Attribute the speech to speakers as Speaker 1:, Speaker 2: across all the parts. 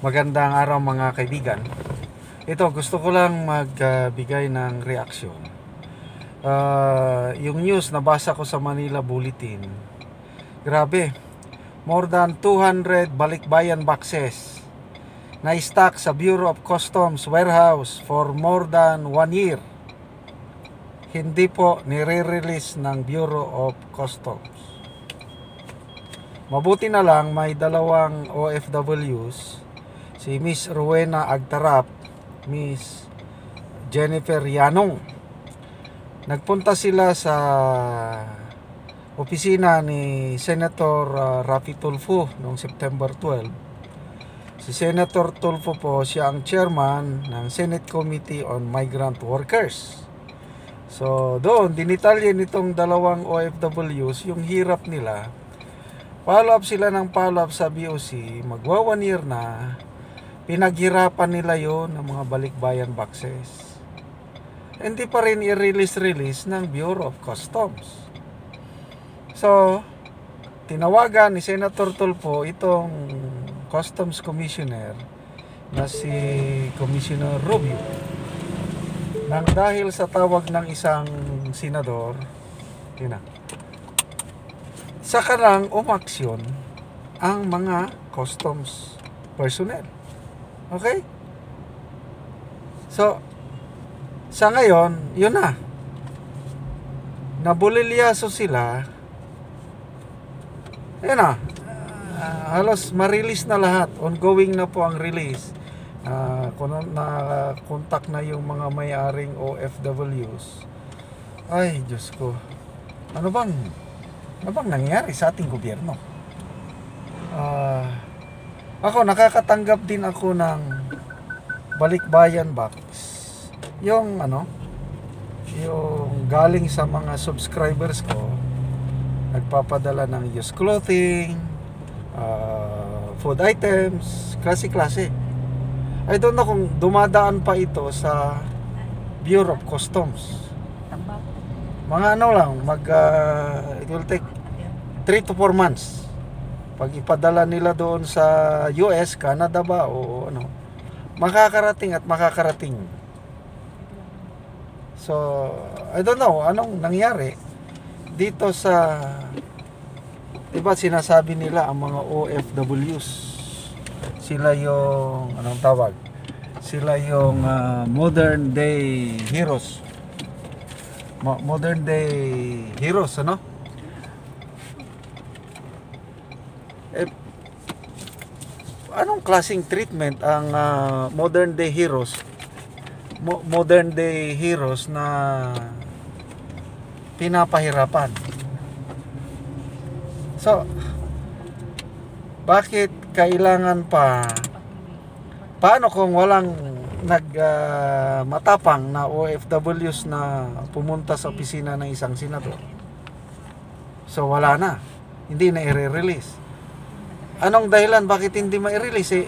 Speaker 1: Magandang araw mga kaibigan. Ito, gusto ko lang magbigay ng reaksyon. Yung news nabasa ko sa Manila Bulletin. Grabe, more than 200 balikbayan boxes na stock sa Bureau of Customs warehouse for more than 1 year. Hindi po nire-release ng Bureau of Customs. Mabuti na lang may dalawang OFWs, si Miss Rowena Agtarap, Miss Jennifer Yanong. Nagpunta sila sa opisina ni Senator Raffy Tulfo noong September 12. Si Senator Tulfo po, siya ang chairman ng Senate Committee on Migrant Workers. So doon, dinitalye nitong dalawang OFWs yung hirap nila. Follow up sila ng follow up sa BOC, magwa 1 year na. Pinaghirapan nila yon ng mga balikbayan boxes. Hindi pa rin i-release ng Bureau of Customs. So, tinawagan ni Senator Tulfo itong Customs Commissioner na si Commissioner Rubio. Nang dahil sa tawag ng isang senador, saka lang umaksyon ang mga customs personnel. Okay? So, sa ngayon, yun na. Nabulilyaso sila. Yun na. Halos ma-release na lahat. Ongoing na po ang release. Na-contact na yung mga may-aring OFWs. Ay, Diyos ko. Ano bang nangyari sa ating gobyerno? Ako, nakakatanggap din ako ng balikbayan box. Yung galing sa mga subscribers ko, nagpapadala ng used clothing, food items, klase-klase. I don't know kung dumadaan pa ito sa Bureau of Customs. Mga it will take 3 to 4 months. Pag ipadala nila doon sa US, Canada ba o makakarating at makakarating. So, I don't know anong nangyari dito sa, diba sinasabi nila ang mga OFWs, sila yung sila yung modern day heroes. Modern day heroes, anong klaseng treatment ang modern day heroes na pinapahirapan? So, bakit kailangan paano kung walang matapang na OFWs na pumunta sa opisina ng isang senador? So wala na, hindi na i-release. Anong dahilan bakit hindi ma-release?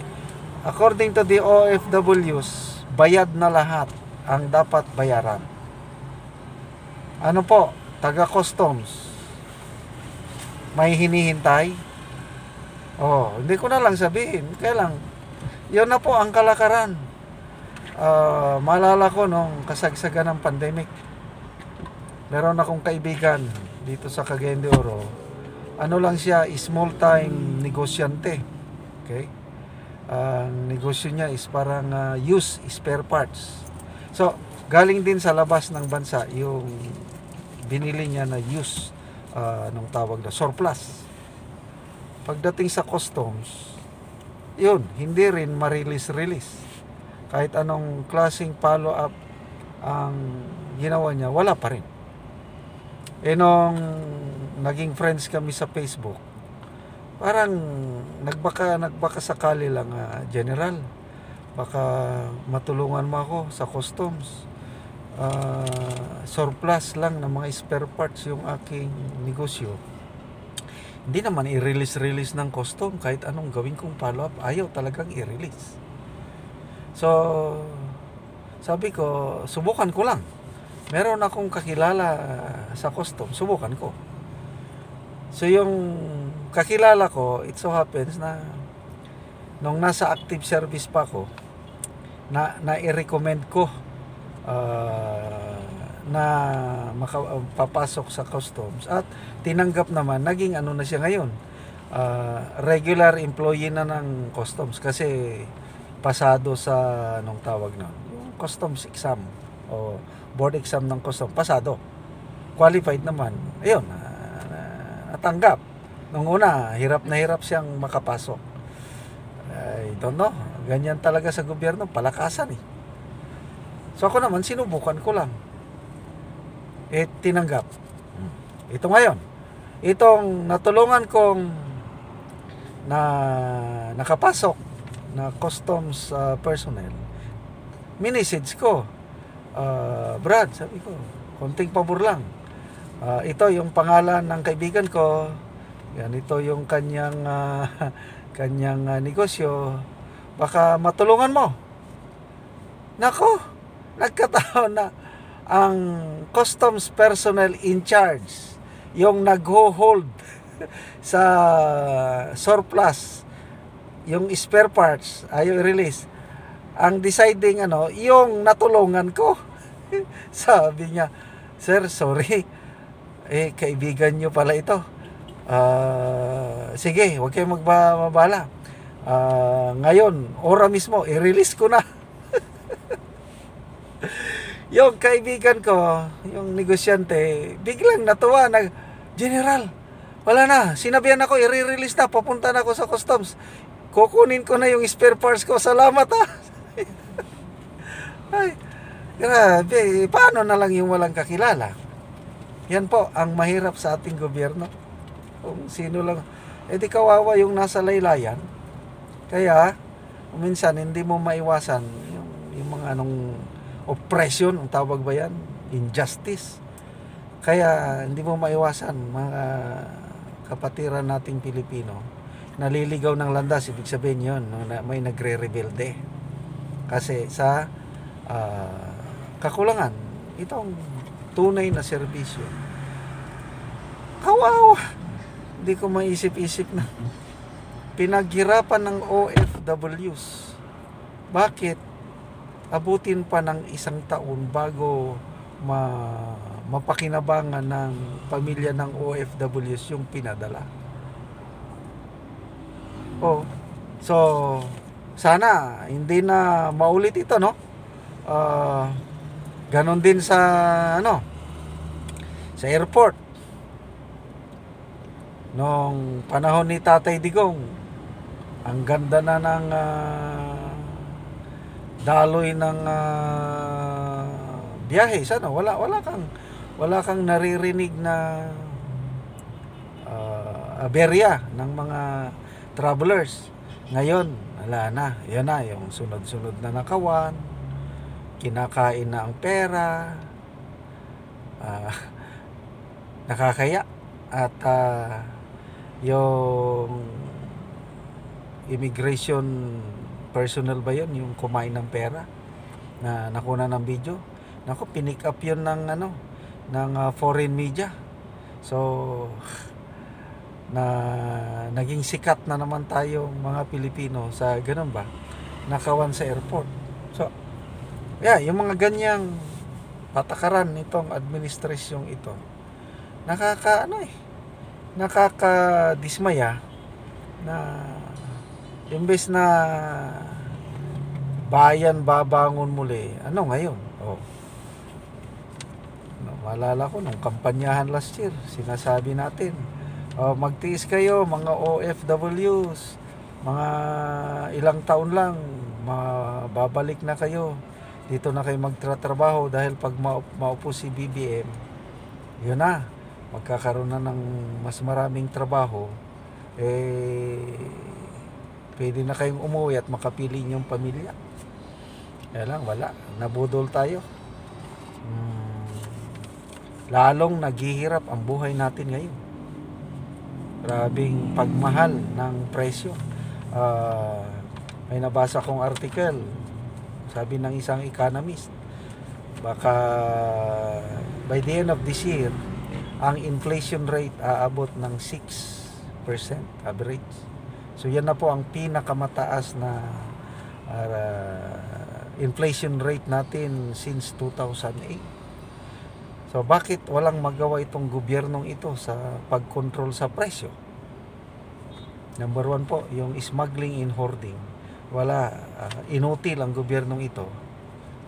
Speaker 1: According to the OFWs, bayad na lahat ang dapat bayaran. Ano po, taga-customs, may hinihintay? Hindi ko na lang sabihin. Kaya lang, yun na po ang kalakaran. Maalala ko nung kasagsagan ng pandemic, meron akong kaibigan dito sa Cagayan de Oro. Lang siya, small time negosyante. Okay? Ang negosyo niya is parang used spare parts. So, galing din sa labas ng bansa yung binili niya na used, nung tawag na surplus. Pagdating sa customs, yun, hindi rin ma-release. Kahit anong klaseng follow-up ang ginawa niya, wala pa rin. Nung naging friends kami sa Facebook, parang nagbaka sakali lang, General, baka matulungan mo ako sa customs. Surplus lang ng mga spare parts yung aking negosyo. Hindi naman i-release ng custom. Kahit anong gawin kong follow-up, ayaw talagang i-release. So, sabi ko, subukan ko lang. Meron akong kakilala sa custom, subukan ko. So yung kakilala ko, it so happens na nung nasa active service pa ako, na i-recommend ko na papasok sa customs, at tinanggap naman, naging ano na siya ngayon, regular employee na ng customs, kasi pasado sa anong tawag nun, yung customs exam o board exam ng customs, pasado, qualified naman, ayun, natanggap. Nung una, hirap na hirap siyang makapasok. I don't know, ganyan talaga sa gobyerno, palakasan eh. So ako naman, sinubukan ko lang, tinanggap. Ito ngayon, itong natulungan kong na nakapasok na customs personnel, minisage ko, Brad, sabi ko, konting pabor lang, ito yung pangalan ng kaibigan ko, yan, ito yung kanyang negosyo, baka matulungan mo. Nako, nagkataon na ang customs personnel in charge, yung nag-hold sa surplus, yung spare parts, ayaw i-release, ang deciding yung natulungan ko. Sabi niya, sir, sorry, kaibigan nyo pala ito. Sige, huwag kayong magbabala. Ngayon, ora mismo, i-release ko na. Yung kaibigan ko, yung negosyante, biglang natuwa, General, wala na, sinabihan ako, i-release na, papunta na ako sa customs. Kukunin ko na yung spare parts ko, salamat ha. Ay, grabe, paano na lang yung walang kakilala? Yan po, ang mahirap sa ating gobyerno. Kung sino lang, di kawawa yung nasa laylayan. Kaya, minsan, hindi mo maiwasan yung mga oppression, ang tawag ba yan? Injustice. Kaya hindi mo maiwasan, mga kapatiran nating Pilipino, naliligaw ng landas, ibig sabihin yun, may nagre-rebelde. Kasi sa kakulangan, itong tunay na serbisyo. Kawawa! Hindi ko maisip-isip na pinaghirapan ng OFWs. Bakit abutin pa ng 1 taon bago mapakinabangan ng pamilya ng OFWs yung pinadala? So sana hindi na maulit ito, no? Ganon din sa sa airport. Nung panahon ni Tatay Digong, ang ganda na ng daloy ng biyahe. Sana wala kang naririnig na aberya ng mga travelers. Ngayon, wala na. Yan na, yung sunod-sunod na nakawan, kinakain na ang pera, nakakaya. At yung immigration personnel ba yun, yung kumain ng pera na nakuna ng video, naku, pinick up yun ng foreign media. So naging sikat na naman tayo mga Pilipino sa ganun ba, nakawan sa airport. So yung mga ganyang patakaran nitong administrasyong ito, nakakadismaya, na imbes na bayan babangon muli, ngayon? Maalala ko nung kampanyahan last year, sinasabi natin, magtiis kayo mga OFWs, mga ilang taon lang, babalik na kayo, dito na kayo magtratrabaho, dahil pag maupo si BBM, yun na, magkakaroon na ng mas maraming trabaho, pwede na kayong umuwi at makapili niyong pamilya. Kaya lang, wala, nabudol tayo. Lalong naghihirap ang buhay natin ngayon. Grabing pagmahal ng presyo. May nabasa kong article, sabi ng isang economist, baka by the end of this year, ang inflation rate aabot ng 6% average. So yan na po ang pinakamataas na inflation rate natin since 2008. So bakit walang magawa itong gobyernong ito sa pagkontrol sa presyo? Number 1 po, yung smuggling and hoarding. Inutil ang gobyernong ito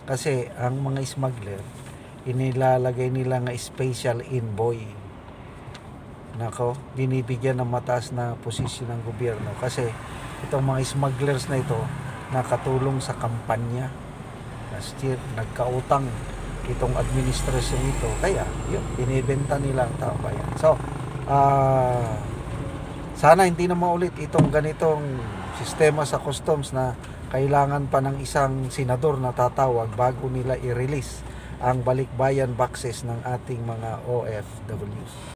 Speaker 1: kasi ang mga smuggler inilalagay nila nga special envoy. Nako, binibigyan ng mataas na posisyon ng gobyerno kasi itong mga smugglers na ito nakatulong sa kampanya. Last year, nagkautang itong administrasyon ito. Kaya, yun, binibenta nila ang taong bayan. So, sana hindi na maulit itong ganitong sistema sa customs na kailangan pa ng isang senador na tatawag bago nila i-release ang balikbayan boxes ng ating mga OFWs.